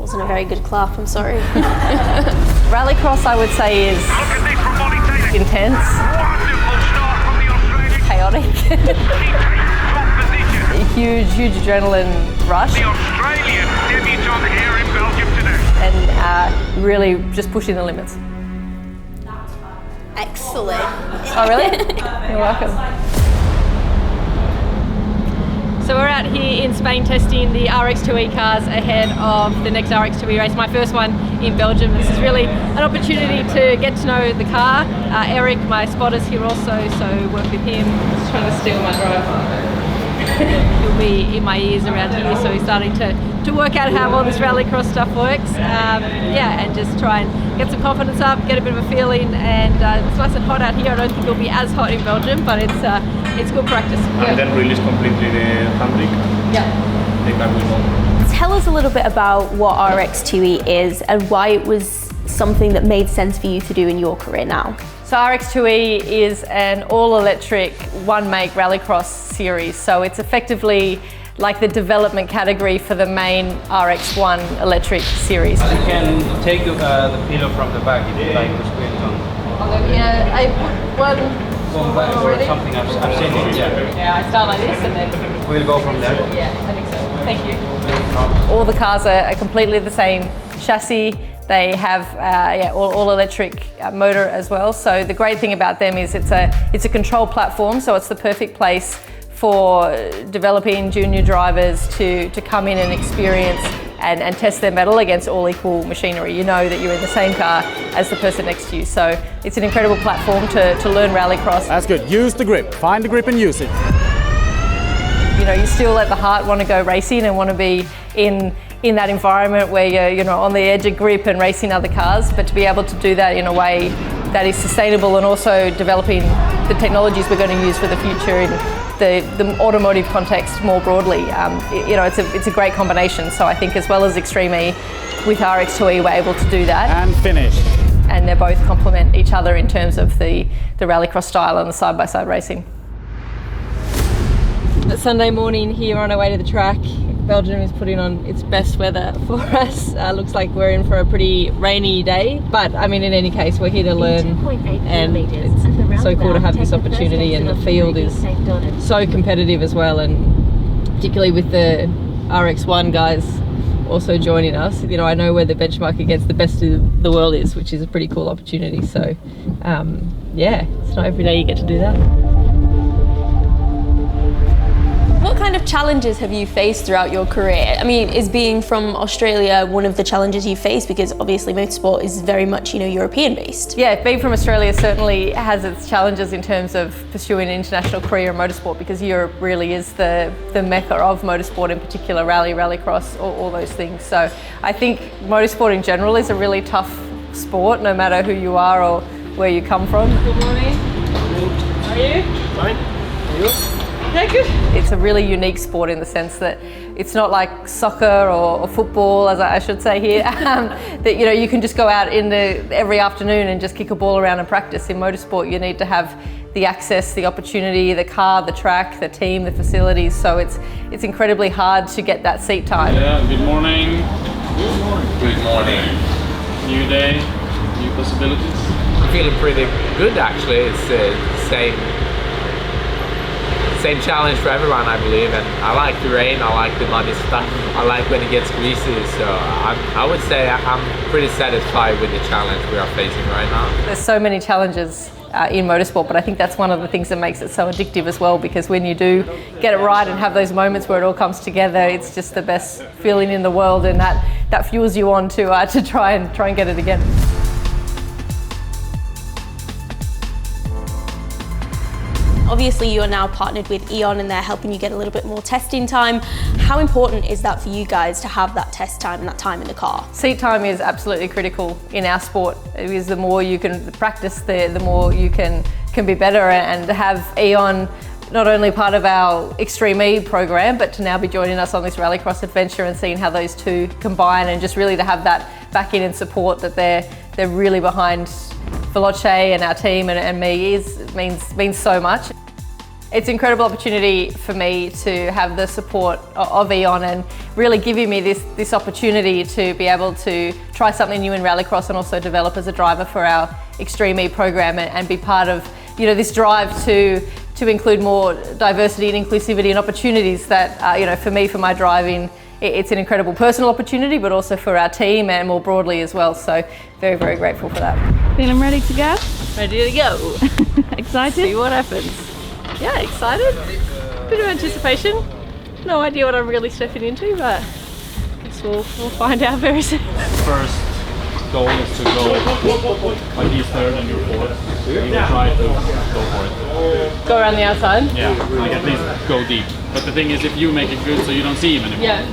Wasn't a very good clap, I'm sorry. Rallycross, I would say, is intense, chaotic, a huge adrenaline rush. The Australian debutant here in Belgium today. And really just pushing the limits. Excellent. Oh, really? You're welcome. So we're out here in Spain testing the RX2E cars ahead of the next RX2E race, my first one in Belgium. This is really an opportunity to get to know the car. Eric, my spotter's here also, so work with him. Just trying to steal my drive. He'll be in my ears around here, so he's starting to work out how all this Rallycross stuff works. And just try and get some confidence up, get a bit of a feeling, and it's nice and hot out here. I don't think it'll be as hot in Belgium, but it's good practice. And then release completely the handbrake. Yeah. Take that with Tell us a little bit about what RX2E is and why it was something that made sense for you to do in your career now. So RX2E is an all-electric, one-make Rallycross series. So it's effectively like the development category for the main RX1 electric series. You can take the pillow from the back if you like to squint on. Yeah, I put one back or already. something I've seen it, yeah. Yeah, I start like this and then... We'll go from there. Yeah, I think so. Thank you. All the cars are completely the same chassis. They have all electric motor as well. So the great thing about them is it's a control platform, so it's the perfect place for developing junior drivers to come in and experience and test their mettle against all equal machinery. You know that you're in the same car as the person next to you. So it's an incredible platform to learn Rallycross. That's good. Use the grip. Find the grip and use it. You know, you still at the heart want to go racing and want to be in that environment where you're on the edge of grip and racing other cars, but to be able to do that in a way that is sustainable and also developing the technologies we're going to use for the future in the automotive context more broadly, it's a great combination. So I think as well as Extreme E, with RX2E we're able to do that. And finish. And they both complement each other in terms of the Rallycross style and the side-by-side racing. Sunday morning here on our way to the track. Belgium is putting on its best weather for us. Looks like we're in for a pretty rainy day, but I mean, in any case, we're here to learn, and it's so cool to have this opportunity, and the field is so competitive as well, and particularly with the RX1 guys also joining us. You know, I know where the benchmark against the best of the world is, which is a pretty cool opportunity. So it's not every day you get to do that. What kind of challenges have you faced throughout your career? I mean, is being from Australia one of the challenges you face? Because obviously motorsport is very much, European based. Yeah, being from Australia certainly has its challenges in terms of pursuing an international career in motorsport, because Europe really is the mecca of motorsport, in particular rallycross, all those things. So I think motorsport in general is a really tough sport, no matter who you are or where you come from. Good morning. How are you? Fine. Are you? Yeah, good. It's a really unique sport in the sense that it's not like soccer or football, as I should say here, that you can just go out every afternoon and just kick a ball around and practice. In motorsport, you need to have the access, the opportunity, the car, the track, the team, the facilities. So it's incredibly hard to get that seat time. Yeah, good morning. Good morning. Good morning. New day, new possibilities. I'm feeling pretty good actually. It's the same challenge for everyone, I believe, and I like the rain, I like the muddy stuff, I like when it gets greasy, so I would say I'm pretty satisfied with the challenge we are facing right now. There's so many challenges in motorsport, but I think that's one of the things that makes it so addictive as well, because when you do get it right and have those moments where it all comes together, it's just the best feeling in the world, and that fuels you on to try and get it again. Obviously, you are now partnered with Eon and they're helping you get a little bit more testing time. How important is that for you guys to have that test time and that time in the car? Seat time is absolutely critical in our sport, because the more you can practice, the more you can be better, and have Eon not only part of our Extreme E program, but to now be joining us on this Rallycross adventure and seeing how those two combine, and just really to have that backing and support that they're really behind Veloce and our team and me means so much. It's an incredible opportunity for me to have the support of Eon and really giving me this opportunity to be able to try something new in Rallycross and also develop as a driver for our Extreme E program and be part of this drive to include more diversity and inclusivity and opportunities that for me, for my driving, it's an incredible personal opportunity, but also for our team and more broadly as well. So very, very grateful for that. Feeling ready to go? Ready to go. Excited? See what happens. Yeah, excited. Bit of anticipation. No idea what I'm really stepping into, but I guess we'll find out very soon. First goal is to go like he's third and you're fourth. You will try to go for it. Go around the outside? Yeah, like at least go deep. But the thing is, if you make it good so you don't see him anymore,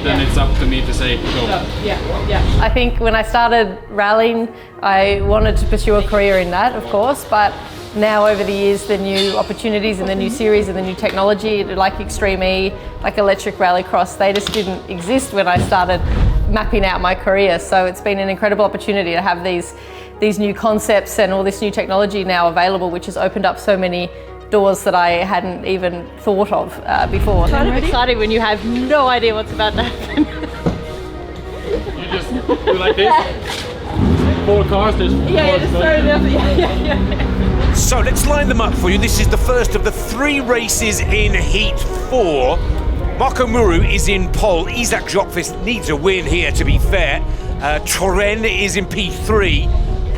then it's up to me to say go. Yeah. I think when I started rallying, I wanted to pursue a career in that, of course, but now over the years, the new opportunities and the new series and the new technology, like Extreme E, like electric Rallycross, they just didn't exist when I started mapping out my career. So it's been an incredible opportunity to have these new concepts and all this new technology now available, which has opened up so many doors that I hadn't even thought of before. It's kind of exciting when you have no idea what's about to happen. You just do like this. 4 cars, there's 4 just throw it up. Yeah. So let's line them up for you. This is the first of the 3 races in Heat 4. Marco Muru is in pole. Isaac Jokvist needs a win here, to be fair. Toren is in P3.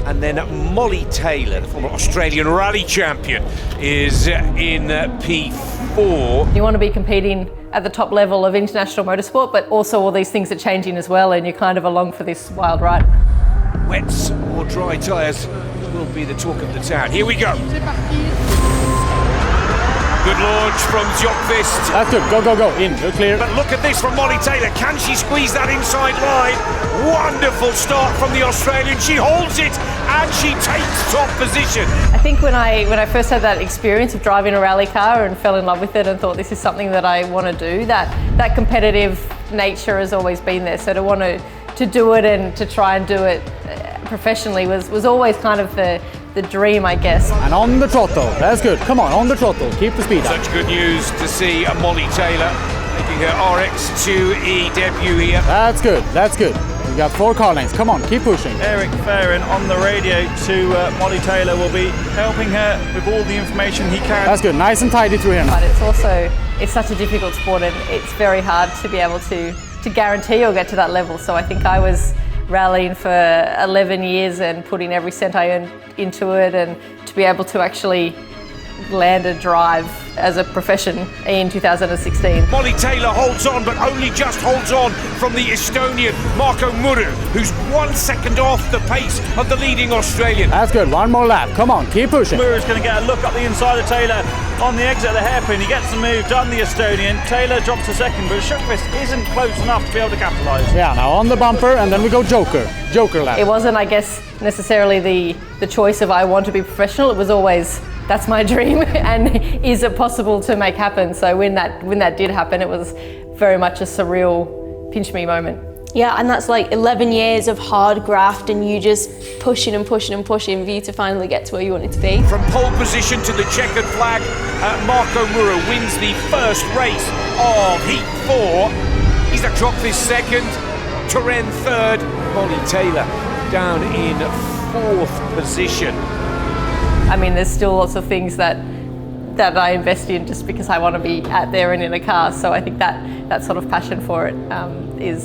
And then Molly Taylor, the former Australian rally champion, is in P4. You want to be competing at the top level of international motorsport, but also all these things are changing as well, and you're kind of along for this wild ride. Wets or dry tyres will be the talk of the town. Here we go. Good launch from Jokvist. That's good. Go, go, go. In. You're clear. But look at this from Molly Taylor. Can she squeeze that inside line? Wonderful start from the Australian. She holds it and she takes top position. I think when I first had that experience of driving a rally car and fell in love with it and thought this is something that I want to do, that competitive nature has always been there. So to want to do it and to try and do it professionally was always kind of the dream, I guess. And on the throttle. That's good. Come on the throttle. Keep the speed up. Such good news to see Molly Taylor making her RX2E debut here. That's good. That's good. We got 4 car lanes. Come on, keep pushing. Eric Farron on the radio to Molly Taylor will be helping her with all the information he can. That's good. Nice and tidy through here now. But it's such a difficult sport and it's very hard to be able to guarantee you'll get to that level. So I think I was rallying for 11 years and putting every cent I earned into it, and to be able to actually land a drive as a profession in 2016. Molly Taylor holds on, but only just holds on from the Estonian Marco Muru, who's 1 second off the pace of the leading Australian. That's good. 1 more lap. Come on, keep pushing. Muru's going to get a look up the inside of Taylor on the exit of the hairpin. He gets the move, done the Estonian. Taylor drops a second, but Jokvist isn't close enough to be able to capitalise. Yeah, now on the bumper, and then we go Joker lap. It wasn't, I guess, necessarily the choice of I want to be professional. It was always, that's my dream, and is it possible to make happen? So when that did happen, it was very much a surreal pinch me moment. Yeah, and that's like 11 years of hard graft and you just pushing and pushing and pushing for you to finally get to where you wanted to be. From pole position to the checkered flag, Marco Muru wins the first race of Heat 4. Isaac Jokvist second, Toren third, Molly Taylor down in 4th position. I mean, there's still lots of things that I invest in just because I want to be out there and in a car. So I think that sort of passion for it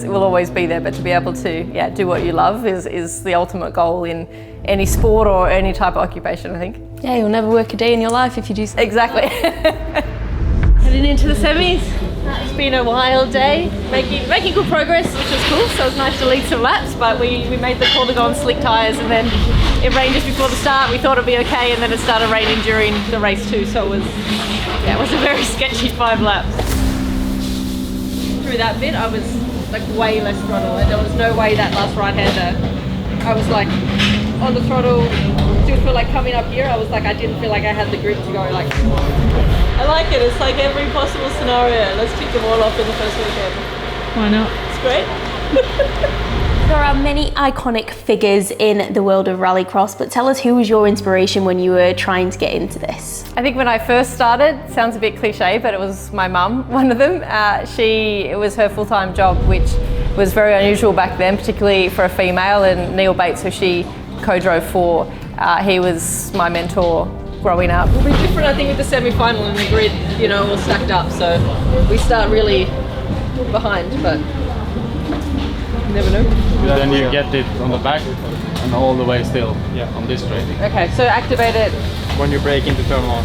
will always be there. But to be able to do what you love is the ultimate goal in any sport or any type of occupation, I think. Yeah, you'll never work a day in your life if you do so. Exactly. Heading into the semis. It's been a wild day, making good progress, which was cool. So it was nice to lead some laps, but we made the call to go on slick tyres, and then it rained just before the start. We thought it'd be okay, and then it started raining during the race too. So it was a very sketchy 5 laps. Through that bit, I was like way less throttle, and there was no way that last right-hander, I was like on the throttle. Still feel like coming up here, I was like, I didn't feel like I had the grip to go like. I like it. It's like every possible scenario. Let's tick them all off in the first weekend. Why not? It's great. There are many iconic figures in the world of rallycross, but tell us, who was your inspiration when you were trying to get into this? I think when I first started, sounds a bit cliche, but it was my mum, one of them. It was her full-time job, which was very unusual back then, particularly for a female, and Neil Bates, who she co-drove for, he was my mentor growing up. It'll be different, I think, with the semi-final and the grid, you know, all stacked up, so we start really behind, but you never know. Then you get it on the back and all the way still on this straight. Okay, so activate it. When you break into turn one.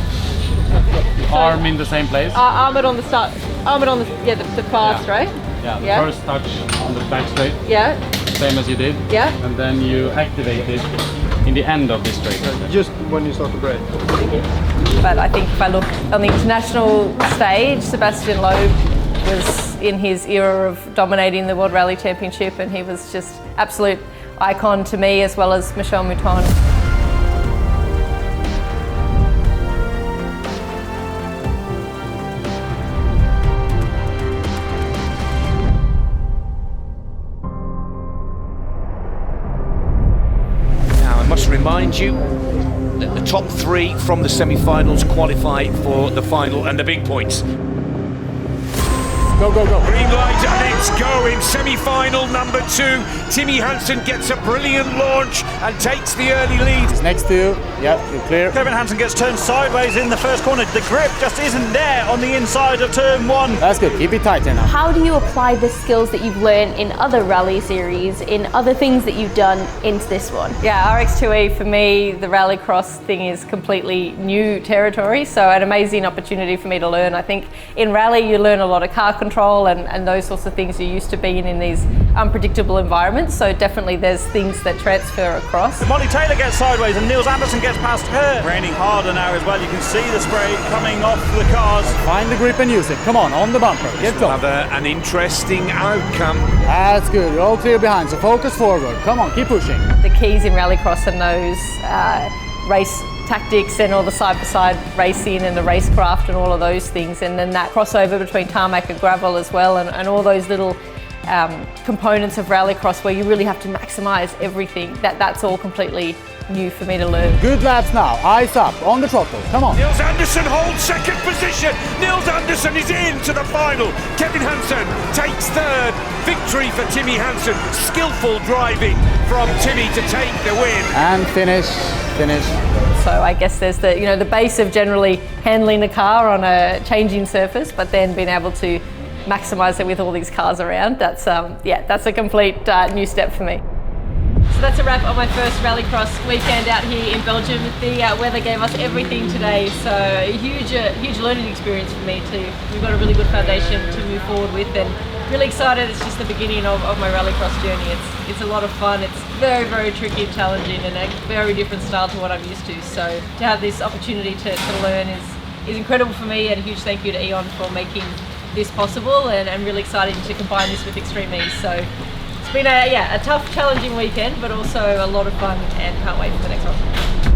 Arm in the same place. Arm it on the start. Arm it on the the far straight. Yeah, the Yeah. first touch on the back straight, Yeah, same as you did. yeah. And then you activate it in the end of this straight. Just when you start to brake. But I think if I look on the international stage, Sebastian Loeb was in his era of dominating the World Rally Championship, and he was just absolute icon to me, as well as Michel Mouton. Now, I must remind you that the top 3 from the semi-finals qualify for the final and the big points. Go, go, go. Green light and it's going. Semi-final number 2. Timmy Hansen gets a brilliant launch and takes the early lead. It's next to you. Yeah, you're clear. Kevin Hansen gets turned sideways in the first corner. The grip just isn't there on the inside of turn 1. That's good. Keep it tight there now. How do you apply the skills that you've learned in other rally series, in other things that you've done, into this one? Yeah, RX2E for me, the rallycross thing is completely new territory, so an amazing opportunity for me to learn. I think in rally you learn a lot of car control and those sorts of things you're used to being in these unpredictable environments, so definitely there's things that transfer across. Molly Taylor gets sideways and Niels Anderson gets past her. Raining harder now as well. You can see the spray coming off the cars. Find the grip and use it. Come on the bumper. Get going. Another an interesting outcome. That's good. You're all clear behind, so focus forward. Come on, keep pushing. The keys in rallycross are those race tactics and all the side-by-side racing and the racecraft and all of those things, and then that crossover between tarmac and gravel as well, and all those little components of rallycross where you really have to maximise everything. That's all completely new for me to learn. Good laps now. Eyes up on the throttle. Come on. Niels Anderson holds second position. Niels Anderson is into the final. Kevin Hansen takes third. Victory for Timmy Hansen. Skillful driving from Timmy to take the win. And finish. So I guess there's the base of generally handling the car on a changing surface, but then being able to maximise it with all these cars around. That's a complete new step for me. So that's a wrap on my first rallycross weekend out here in Belgium. The weather gave us everything today, so a huge learning experience for me too. We've got a really good foundation to move forward with, and really excited. It's just the beginning of my rallycross journey. It's a lot of fun. It's very, very tricky and challenging, and a very different style to what I'm used to. So to have this opportunity to learn is incredible for me, and a huge thank you to Eon for making this possible, and really exciting to combine this with Extreme Ease. So it's been a tough, challenging weekend, but also a lot of fun, and can't wait for the next one.